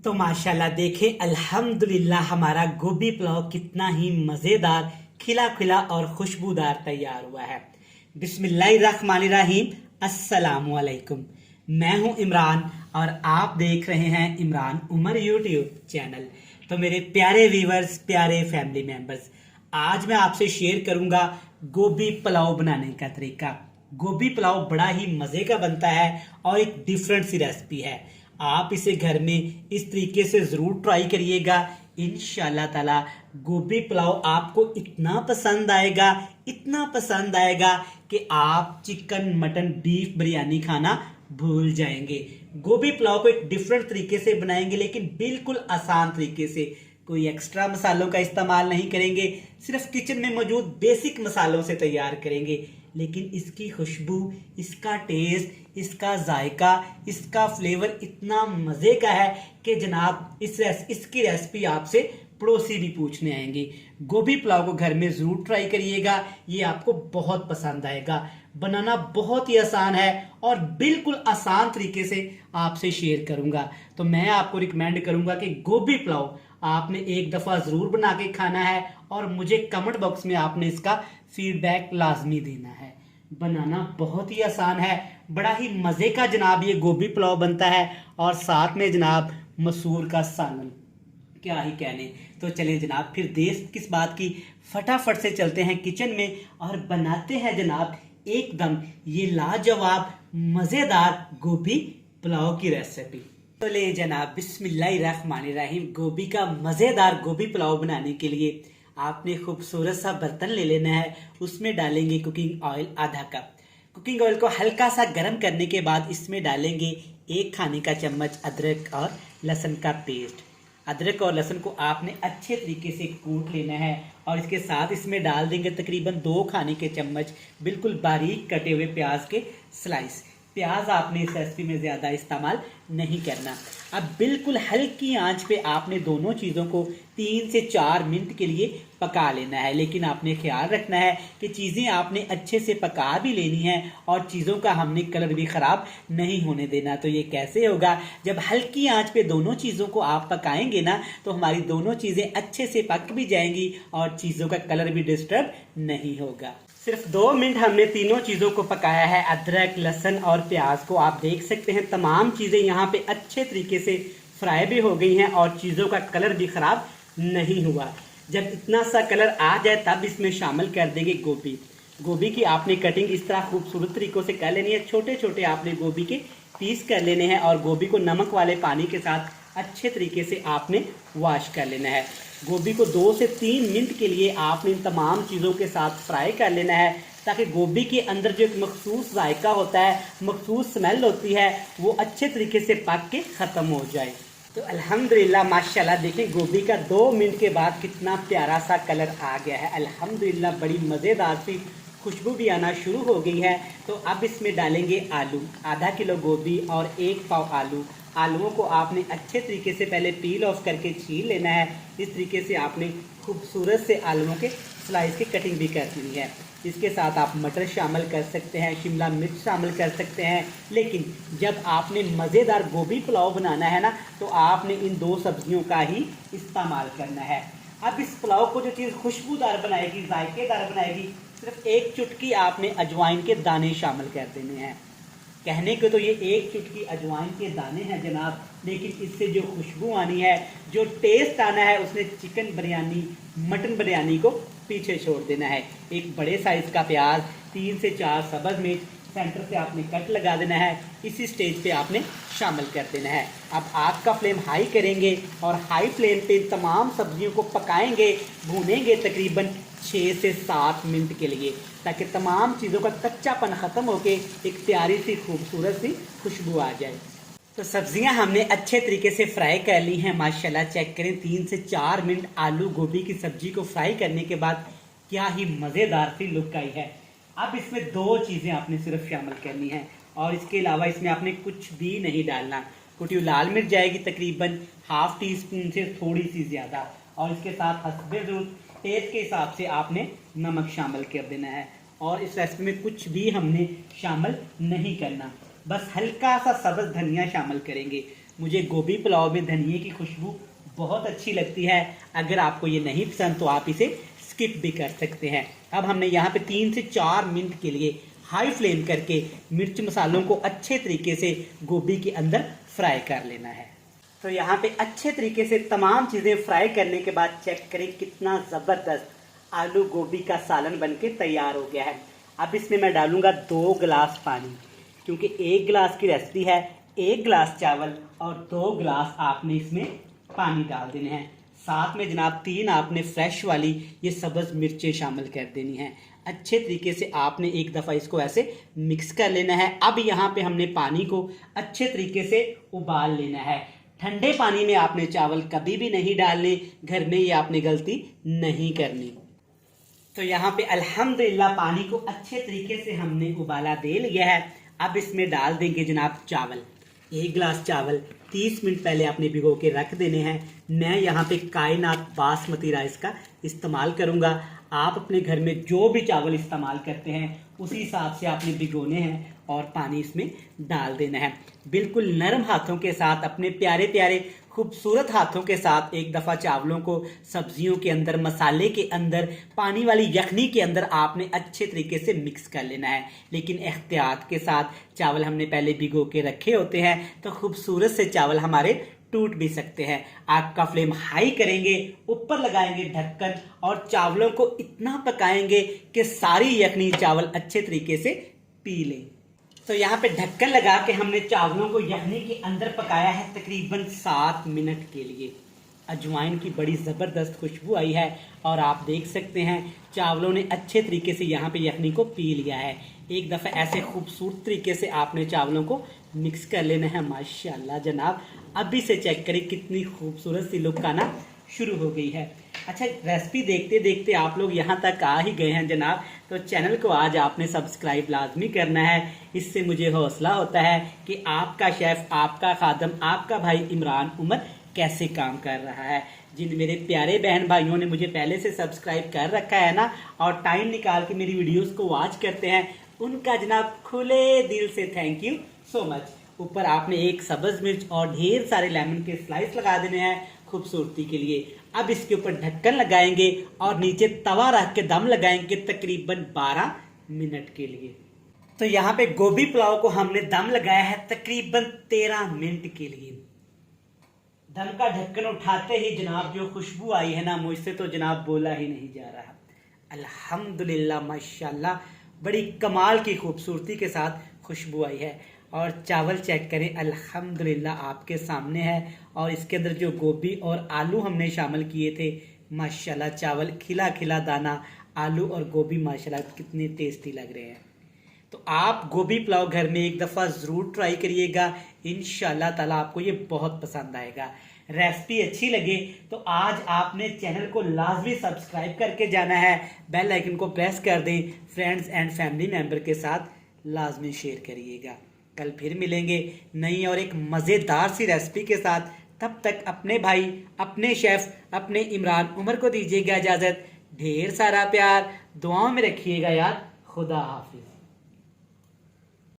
तो माशाल्लाह देखें, अल्हम्दुलिल्लाह हमारा गोभी पुलाव कितना ही मज़ेदार, खिला खिला और खुशबूदार तैयार हुआ है। बिस्मिल्लाहिर्रहमानिर्रहीम। अस्सलामु अलैकुम। मैं हूं इमरान और आप देख रहे हैं इमरान उमर यूट्यूब चैनल। तो मेरे प्यारे व्यूवर्स, प्यारे फैमिली मेंबर्स, आज मैं आपसे शेयर करूंगा गोभी पुलाव बनाने का तरीका। गोभी पुलाव बड़ा ही मज़े का बनता है और एक डिफरेंट सी रेसिपी है। आप इसे घर में इस तरीके से ज़रूर ट्राई करिएगा। इंशाल्लाह ताला गोभी पुलाव आपको इतना पसंद आएगा, इतना पसंद आएगा कि आप चिकन मटन बीफ बिरयानी खाना भूल जाएंगे। गोभी पुलाव को एक डिफरेंट तरीके से बनाएंगे, लेकिन बिल्कुल आसान तरीके से। कोई एक्स्ट्रा मसालों का इस्तेमाल नहीं करेंगे, सिर्फ किचन में मौजूद बेसिक मसालों से तैयार करेंगे। लेकिन इसकी खुशबू, इसका टेस्ट, इसका जायका, इसका फ्लेवर इतना मज़े का है कि जनाब इसकी रेसिपी आपसे पड़ोसी भी पूछने आएंगे। गोभी पुलाव को घर में ज़रूर ट्राई करिएगा, ये आपको बहुत पसंद आएगा। बनाना बहुत ही आसान है और बिल्कुल आसान तरीके से आपसे शेयर करूंगा। तो मैं आपको रिकमेंड करूंगा कि गोभी पुलाव आपने एक दफ़ा ज़रूर बना के खाना है और मुझे कमेंट बॉक्स में आपने इसका फीडबैक लाजमी देना है। बनाना बहुत ही आसान है, बड़ा ही मज़े का जनाब ये गोभी पुलाव बनता है और साथ में जनाब मसूर का सालन, क्या ही कहने। तो चलें जनाब, फिर देर किस बात की, फटाफट से चलते हैं किचन में और बनाते हैं जनाब एकदम ये लाजवाब मज़ेदार गोभी पुलाव की रेसिपी। तो ले जनाब, बिस्मिल्लाहिर्रहमानिर्रहीम। गोभी का मज़ेदार गोभी पुलाव बनाने के लिए आपने खूबसूरत सा बर्तन ले लेना है। उसमें डालेंगे कुकिंग ऑयल आधा कप। कुकिंग ऑयल को हल्का सा गर्म करने के बाद इसमें डालेंगे 1 खाने का चम्मच अदरक और लहसुन का पेस्ट। अदरक और लहसुन को आपने अच्छे तरीके से कूट लेना है और इसके साथ इसमें डाल देंगे तकरीबन 2 खाने के चम्मच बिल्कुल बारीक कटे हुए प्याज के स्लाइस। प्याज आपने इस रेसिपी में ज़्यादा इस्तेमाल नहीं करना। अब बिल्कुल हल्की आंच पे आपने दोनों चीज़ों को 3 से 4 मिनट के लिए पका लेना है। लेकिन आपने ख्याल रखना है कि चीज़ें आपने अच्छे से पका भी लेनी है और चीज़ों का हमने कलर भी ख़राब नहीं होने देना। तो ये कैसे होगा, जब हल्की आंच पे दोनों चीज़ों को आप पकाएंगे ना, तो हमारी दोनों चीज़ें अच्छे से पक भी जाएंगी और चीज़ों का कलर भी डिस्टर्ब नहीं होगा। सिर्फ 2 मिनट हमने तीनों चीज़ों को पकाया है। अदरक, लहसुन और प्याज को आप देख सकते हैं तमाम चीज़ें यहाँ पे अच्छे तरीके से फ्राई भी हो गई हैं और चीज़ों का कलर भी ख़राब नहीं हुआ। जब इतना सा कलर आ जाए तब इसमें शामिल कर देंगे गोभी। गोभी की आपने कटिंग इस तरह खूबसूरत तरीक़ों से कर लेनी है। छोटे छोटे आपने गोभी के पीस कर लेने हैं और गोभी को नमक वाले पानी के साथ अच्छे तरीके से आपने वॉश कर लेना है। गोभी को 2 से 3 मिनट के लिए आपने इन तमाम चीज़ों के साथ फ्राई कर लेना है, ताकि गोभी के अंदर जो एक मखसूस जायका होता है, मखसूस स्मेल होती है, वो अच्छे तरीके से पक के ख़त्म हो जाए। तो अल्हम्दुलिल्लाह माशाल्लाह देखें, गोभी का 2 मिनट के बाद कितना प्यारा सा कलर आ गया है। अल्हम्दुलिल्लाह बड़ी मज़ेदार सी खुशबू भी आना शुरू हो गई है। तो अब इसमें डालेंगे आलू। आधा किलो गोभी और 1 पाव आलू। आलूओं को आपने अच्छे तरीके से पहले पील ऑफ करके छील लेना है। इस तरीके से आपने खूबसूरत से आलूओं के स्लाइस की कटिंग भी कर ली है। इसके साथ आप मटर शामिल कर सकते हैं, शिमला मिर्च शामिल कर सकते हैं। लेकिन जब आपने मज़ेदार गोभी पुलाव बनाना है ना, तो आपने इन 2 सब्जियों का ही इस्तेमाल करना है। अब इस पुलाव को जो चीज़ खुशबूदार बनाएगी, जायकेदार बनाएगी, सिर्फ 1 चुटकी आपने अजवाइन के दाने शामिल कर देने हैं। कहने को तो ये 1 चुटकी अजवाइन के दाने हैं जनाब, लेकिन इससे जो खुशबू आनी है, जो टेस्ट आना है, उसने चिकन बिरयानी, मटन बिरयानी को पीछे छोड़ देना है। एक बड़े साइज़ का प्याज, 3 से 4 सब्ज़ मिर्च सेंटर से आपने कट लगा देना है। इसी स्टेज पे आपने शामिल कर देना है। अब आग का फ्लेम हाई करेंगे और हाई फ्लेम पे तमाम सब्जियों को पकाएंगे, भूनेंगे तकरीबन 6 से 7 मिनट के लिए, ताकि तमाम चीज़ों का कच्चापन ख़त्म होके एक प्यारी सी खूबसूरत सी खुशबू आ जाए। तो सब्जियां हमने अच्छे तरीके से फ्राई कर ली हैं माशाल्लाह। चेक करें, 3 से 4 मिनट आलू गोभी की सब्जी को फ्राई करने के बाद क्या ही मज़ेदार सी लुक आई है। अब इसमें 2 चीज़ें आपने सिर्फ शामिल करनी है और इसके अलावा इसमें आपने कुछ भी नहीं डालना। कुटी हुई लाल मिर्च जाएगी तकरीबन ½ टीस्पून से थोड़ी सी ज़्यादा, और इसके साथ हस्बे ज़रूरत टेस्ट के हिसाब से आपने नमक शामिल कर देना है। और इस रेसिपी में कुछ भी हमने शामिल नहीं करना, बस हल्का सा सब्ज़ धनिया शामिल करेंगे। मुझे गोभी पुलाव में धनिए की खुशबू बहुत अच्छी लगती है। अगर आपको ये नहीं पसंद तो आप इसे स्किप भी कर सकते हैं। अब हमने यहाँ पे 3 से 4 मिनट के लिए हाई फ्लेम करके मिर्च मसालों को अच्छे तरीके से गोभी के अंदर फ्राई कर लेना है। तो यहाँ पे अच्छे तरीके से तमाम चीज़ें फ्राई करने के बाद चेक करें कितना ज़बरदस्त आलू गोभी का सालन बनके तैयार हो गया है। अब इसमें मैं डालूंगा 2 गिलास पानी, क्योंकि 1 गिलास की रेसिपी है। 1 गिलास चावल और 2 गिलास आपने इसमें पानी डाल देने हैं। साथ में जनाब 3 आपने फ्रेश वाली ये सब्ज़ मिर्चें शामिल कर देनी हैं। अच्छे तरीके से आपने एक दफ़ा इसको ऐसे मिक्स कर लेना है। अब यहाँ पे हमने पानी को अच्छे तरीके से उबाल लेना है। ठंडे पानी में आपने चावल कभी भी नहीं डालने, घर में ये आपने गलती नहीं करनी। तो यहाँ पे अल्हम्दुलिल्लाह पानी को अच्छे तरीके से हमने उबाला दे लिया है। अब इसमें डाल देंगे जनाब चावल। 1 गिलास चावल 30 मिनट पहले आपने भिगो के रख देने हैं। मैं यहाँ पे कायनात बासमती राइस का इस्तेमाल करूँगा। आप अपने घर में जो भी चावल इस्तेमाल करते हैं उसी हिसाब से आपने भिगोने हैं और पानी इसमें डाल देना है। बिल्कुल नरम हाथों के साथ, अपने प्यारे प्यारे खूबसूरत हाथों के साथ एक दफ़ा चावलों को सब्जियों के अंदर, मसाले के अंदर, पानी वाली यखनी के अंदर आपने अच्छे तरीके से मिक्स कर लेना है। लेकिन एहतियात के साथ, चावल हमने पहले भिगो के रखे होते हैं तो खूबसूरत से चावल हमारे टूट भी सकते हैं। आग का फ्लेम हाई करेंगे, ऊपर लगाएंगे ढक्कन और चावलों को इतना पकाएंगे कि सारी यखनी चावल अच्छे तरीके से पी लें। तो यहाँ पे ढक्कन लगा के हमने चावलों को यखनी के अंदर पकाया है तकरीबन 7 मिनट के लिए। अजवाइन की बड़ी ज़बरदस्त खुशबू आई है और आप देख सकते हैं चावलों ने अच्छे तरीके से यहाँ पे यखनी को पी लिया है। एक दफ़ा ऐसे खूबसूरत तरीके से आपने चावलों को मिक्स कर लेना है। माशाल्लाह जनाब, अभी से चेक करें कितनी खूबसूरत सी लुक आना शुरू हो गई है। अच्छा, रेसिपी देखते देखते आप लोग यहाँ तक आ ही गए हैं जनाब, तो चैनल को आज आपने सब्सक्राइब लाजमी करना है। इससे मुझे हौसला होता है कि आपका शेफ़, आपका खादम, आपका भाई इमरान उमर कैसे काम कर रहा है। जिन मेरे प्यारे बहन भाइयों ने मुझे पहले से सब्सक्राइब कर रखा है ना, और टाइम निकाल के मेरी वीडियोस को वॉच करते हैं, उनका जनाब खुले दिल से थैंक यू सो मच। ऊपर आपने 1 सब्ज़ मिर्च और ढेर सारे लेमन के स्लाइस लगा देने हैं खूबसूरती के लिए। अब इसके ऊपर ढक्कन लगाएंगे और नीचे तवा रख के दम लगाएंगे तकरीबन 12 मिनट के लिए। तो यहाँ पे गोभी पुलाव को हमने दम लगाया है तकरीबन 13 मिनट के लिए। दम का ढक्कन उठाते ही जनाब जो खुशबू आई है ना, मुझसे तो जनाब बोला ही नहीं जा रहा। अल्हम्दुलिल्लाह माशाल्लाह, बड़ी कमाल की खूबसूरती के साथ खुशबू आई है। और चावल चेक करें, अल्हम्दुलिल्लाह आपके सामने है। और इसके अंदर जो गोभी और आलू हमने शामिल किए थे, माशाल्लाह चावल खिला खिला दाना, आलू और गोभी माशाल्लाह कितने टेस्टी लग रहे हैं। तो आप गोभी पुलाव घर में एक दफ़ा ज़रूर ट्राई करिएगा, इंशाल्लाह ताला आपको ये बहुत पसंद आएगा। रेसिपी अच्छी लगे तो आज आपने चैनल को लाजमी सब्सक्राइब करके जाना है, बेल आइकन को प्रेस कर दें, फ्रेंड्स एंड फैमिली मेम्बर के साथ लाजमी शेयर करिएगा। कल फिर मिलेंगे नई और एक मज़ेदार सी रेसिपी के साथ। तब तक अपने भाई, अपने शेफ़, अपने इमरान उमर को दीजिएगा इजाज़त। ढेर सारा प्यार, दुआओं में रखिएगा यार। खुदा हाफिज़।